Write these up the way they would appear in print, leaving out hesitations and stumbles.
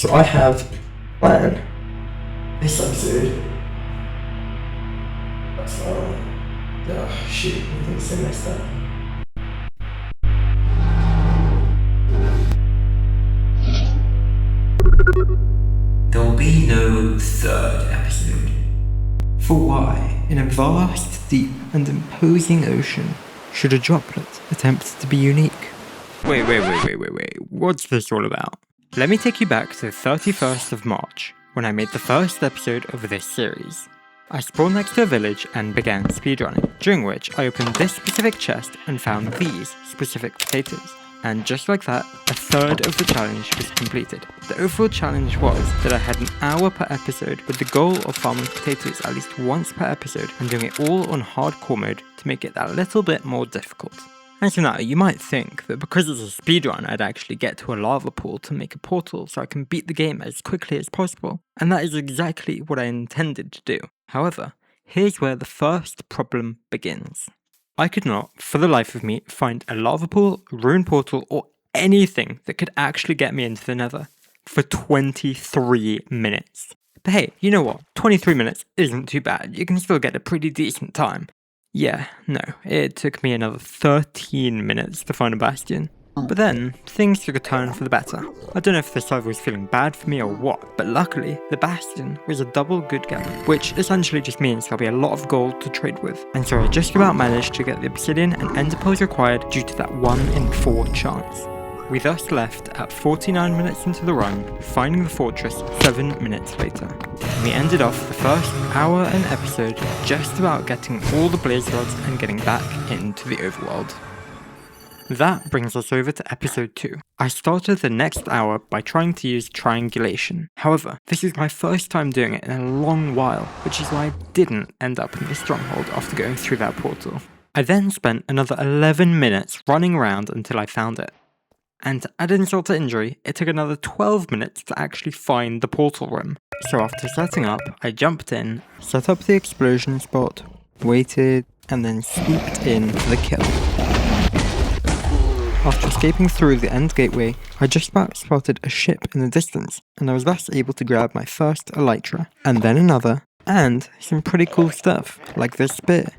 So I have a plan. This episode. Oh shoot, I think so messed up. There will be no third episode. For why, in a vast, deep, and imposing ocean, should a droplet attempt to be unique? Wait. What's this all about? Let me take you back to the 31st of March, when I made the first episode of this series. I spawned next to a village and began speedrunning, during which I opened this specific chest and found these specific potatoes. And just like that, a third of the challenge was completed. The overall challenge was that I had an hour per episode with the goal of farming potatoes at least once per episode and doing it all on hardcore mode to make it that little bit more difficult. And so now, you might think that because it's a speedrun I'd actually get to a lava pool to make a portal so I can beat the game as quickly as possible, and that is exactly what I intended to do. However, here's where the first problem begins. I could not, for the life of me, find a lava pool, rune portal, or anything that could actually get me into the nether for 23 minutes. But hey, you know what? 23 minutes isn't too bad. You can still get a pretty decent time. Yeah, no, it took me another 13 minutes to find a bastion. But then, things took a turn for the better. I don't know if the server was feeling bad for me or what, but luckily, the bastion was a double good gather, which essentially just means there'll be a lot of gold to trade with. And so I just about managed to get the obsidian and ender pearls required due to that 1 in 4 chance. We thus left at 49 minutes into the run, finding the fortress 7 minutes later. And we ended off the first hour and episode just about getting all the blaze rods and getting back into the overworld. That brings us over to episode 2. I started the next hour by trying to use triangulation. However, this is my first time doing it in a long while, which is why I didn't end up in the stronghold after going through that portal. I then spent another 11 minutes running around until I found it. And to add insult to injury, it took another 12 minutes to actually find the portal room. So after setting up, I jumped in, set up the explosion spot, waited, and then swooped in for the kill. After escaping through the end gateway, I just about spotted a ship in the distance, and I was thus able to grab my first elytra, and then another, and some pretty cool stuff, like this spear,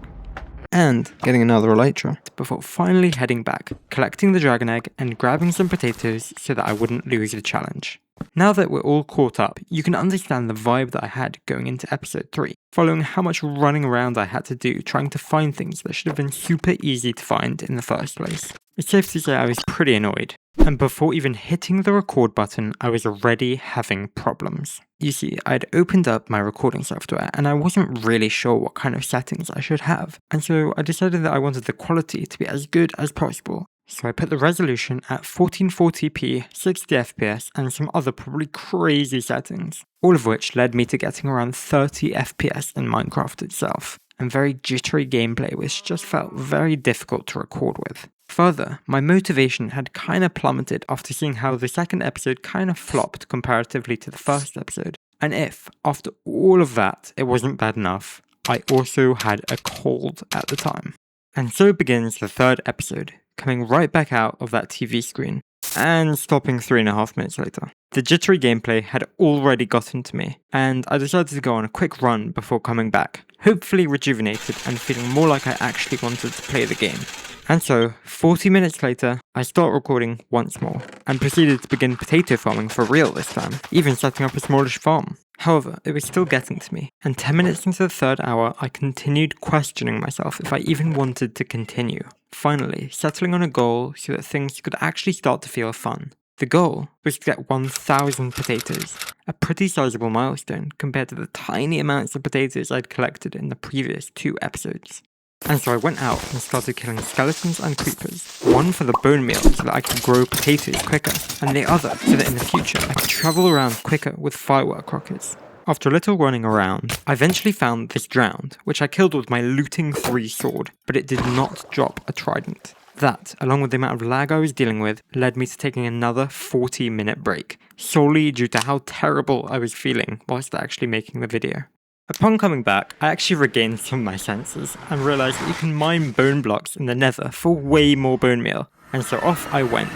and getting another elytra, before finally heading back, collecting the dragon egg, and grabbing some potatoes so that I wouldn't lose the challenge. Now that we're all caught up, you can understand the vibe that I had going into episode 3, following how much running around I had to do trying to find things that should have been super easy to find in the first place. It's safe to say I was pretty annoyed, and before even hitting the record button, I was already having problems. You see, I'd opened up my recording software and I wasn't really sure what kind of settings I should have, and so I decided that I wanted the quality to be as good as possible. So I put the resolution at 1440p, 60 FPS, and some other probably crazy settings, all of which led me to getting around 30 FPS in Minecraft itself, and very jittery gameplay which just felt very difficult to record with. Further, my motivation had kinda plummeted after seeing how the second episode kinda flopped comparatively to the first episode, and if, after all of that, it wasn't bad enough, I also had a cold at the time. And so begins the third episode, coming right back out of that TV screen, and stopping 3.5 minutes later. The jittery gameplay had already gotten to me, and I decided to go on a quick run before coming back, hopefully rejuvenated and feeling more like I actually wanted to play the game. And so, 40 minutes later, I start recording once more, and proceeded to begin potato farming for real this time, even setting up a smallish farm. However, it was still getting to me, and 10 minutes into the third hour, I continued questioning myself if I even wanted to continue. Finally, settling on a goal so that things could actually start to feel fun. The goal was to get 1,000 potatoes, a pretty sizable milestone compared to the tiny amounts of potatoes I'd collected in the previous 2 episodes. And so I went out and started killing skeletons and creepers, one for the bone meal so that I could grow potatoes quicker, and the other so that in the future I could travel around quicker with firework rockets. After a little running around, I eventually found this drowned, which I killed with my looting 3 sword, but it did not drop a trident. That, along with the amount of lag I was dealing with, led me to taking another 40-minute break, solely due to how terrible I was feeling whilst actually making the video. Upon coming back, I actually regained some of my senses and realised that you can mine bone blocks in the nether for way more bone meal, and so off I went.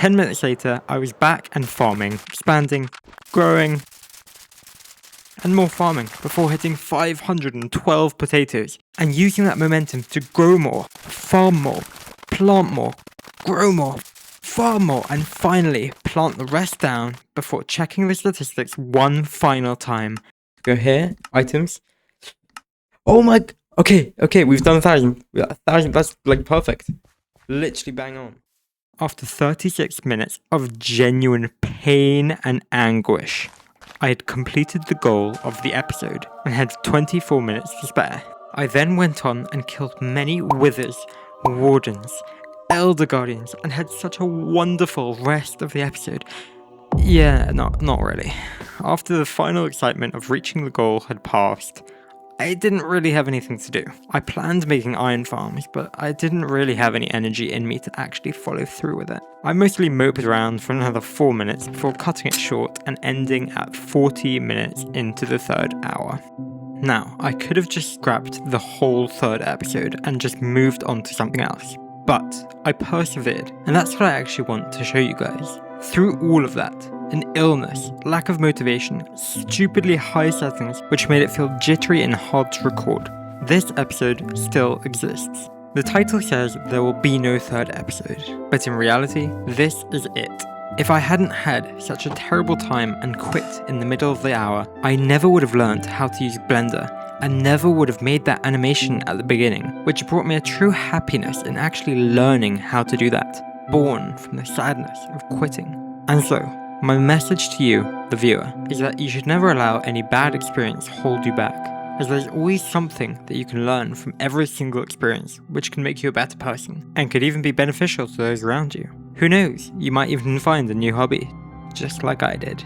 10 minutes later, I was back and farming, expanding, growing, and more farming before hitting 512 potatoes and using that momentum to grow more, farm more, plant more, grow more, farm more, and finally plant the rest down before checking the statistics one final time. Go here, items. Oh my, okay, we've done 1,000. 1,000, that's like perfect. Literally bang on. After 36 minutes of genuine pain and anguish, I had completed the goal of the episode and had 24 minutes to spare. I then went on and killed many withers, wardens, elder guardians, and had such a wonderful rest of the episode. Yeah, not really. After the final excitement of reaching the goal had passed, I didn't really have anything to do. I planned making iron farms, but I didn't really have any energy in me to actually follow through with it. I mostly moped around for another 4 minutes before cutting it short and ending at 40 minutes into the 3rd hour. Now, I could have just scrapped the whole 3rd episode and just moved on to something else, but I persevered, and that's what I actually want to show you guys. Through all of that, an illness, lack of motivation, stupidly high settings which made it feel jittery and hard to record, this episode still exists. The title says there will be no 3rd episode, but in reality, this is it. If I hadn't had such a terrible time and quit in the middle of the hour, I never would have learned how to use Blender and never would have made that animation at the beginning, which brought me a true happiness in actually learning how to do that, born from the sadness of quitting. And so, my message to you, the viewer, is that you should never allow any bad experience hold you back, as there's always something that you can learn from every single experience which can make you a better person, and could even be beneficial to those around you. Who knows, you might even find a new hobby, just like I did.